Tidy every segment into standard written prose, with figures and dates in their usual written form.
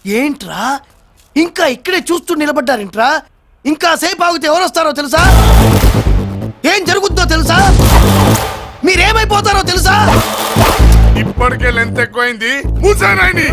ఏంట్రా ఇంకా ఇక్కడే చూస్తూ నిలబడ్డారేంట్రా? ఇంకా సేపు ఆగితే ఎవరు వస్తారో తెలుసా? ఏం జరుగుద్దో తెలుసా? మీరేమైపోతారో తెలుసా? ఇప్పటికే లెంత్ ఎక్కువైంది. మూసానాయని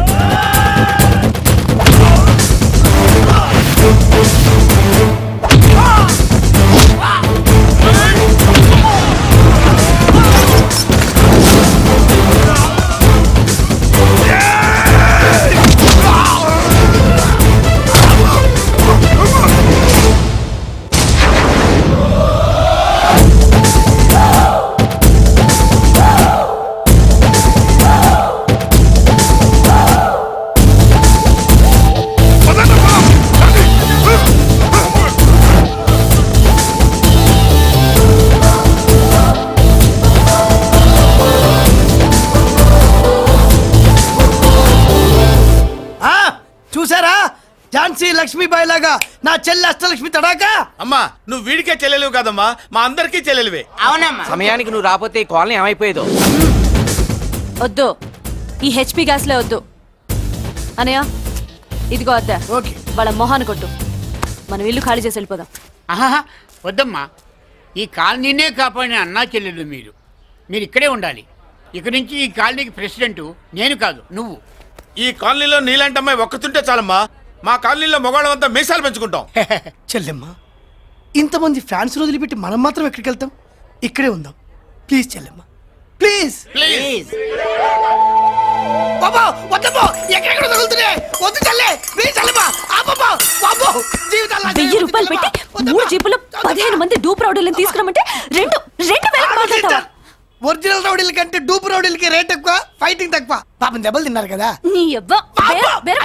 చూసారా? ఝాన్సీ లక్ష్మీబాయి లాగా నా చెల్లి అష్టలక్ష్మి తడాకా. అమ్మా నువ్వు వీడికే చెల్లెలివి కాదమ్మా, మా అందరికీ చెల్లెలివే. అవునమ్మా. సమయానికి నువ్వు రాకపోతే ఈ కాలనీ ఏమైపోయేదో. వద్దు, ఈ హెచ్పి గ్యాస్లే వద్దు. అనయ్య ఇదిగో అద్దా, ఓకే. వాళ్ళ మొహాన్ని కొట్టు. మనం ఇల్లు ఖాళీ చేసి వెళ్ళిపోదాం. ఆహా వద్దమ్మా, ఈ కాలనీనే కాపాడిన అన్నా చెల్లెలు మీరు ఇక్కడే ఉండాలి. ఇక నుంచి ఈ కాలనీకి ప్రెసిడెంట్ నేను కాదు, నువ్వు. ఈ కాలనీలో నీలాంటి అమ్మాయి ఒక్కతుంటే చాలమ్మా. మా కాలనీలో మొగాళ్ళంతా మీసాలు పెంచుకుంటాం. చెల్లెమ్మా, ఇంతమంది ఫ్యాన్స్ వదిలిపెట్టి మనం మాత్రం ఎక్కడికి వెళ్తాం? ఇక్కడే ఉందాం ప్లీజ్ చెల్లెమ్మా, ప్లీజ్. ప్లీజ్. బాబా వద్దమ్మా, ఎక్కడెక్కడ తగులుతున్నాయి, వద్దు చెల్లె, ప్లీజ్ చెల్లెమ్మా. అబ్బబ్బా బాబో, జీవితాల్లో 1000 రూపాయలు పెట్టి 3 జీపులు 15 మంది డూప్ రౌడీలను తీసుకురమ్మంటే 2,000 మాట్లాడతావా? ఒరిజినల్ రౌడీల కంటే డూప్ రౌడీలకి రేట్ ఎక్కువ, ఫైటింగ్ తక్కువ. పాపం దెబ్బలు తిన్నారు కదా. నీ అవ్వ, బేరం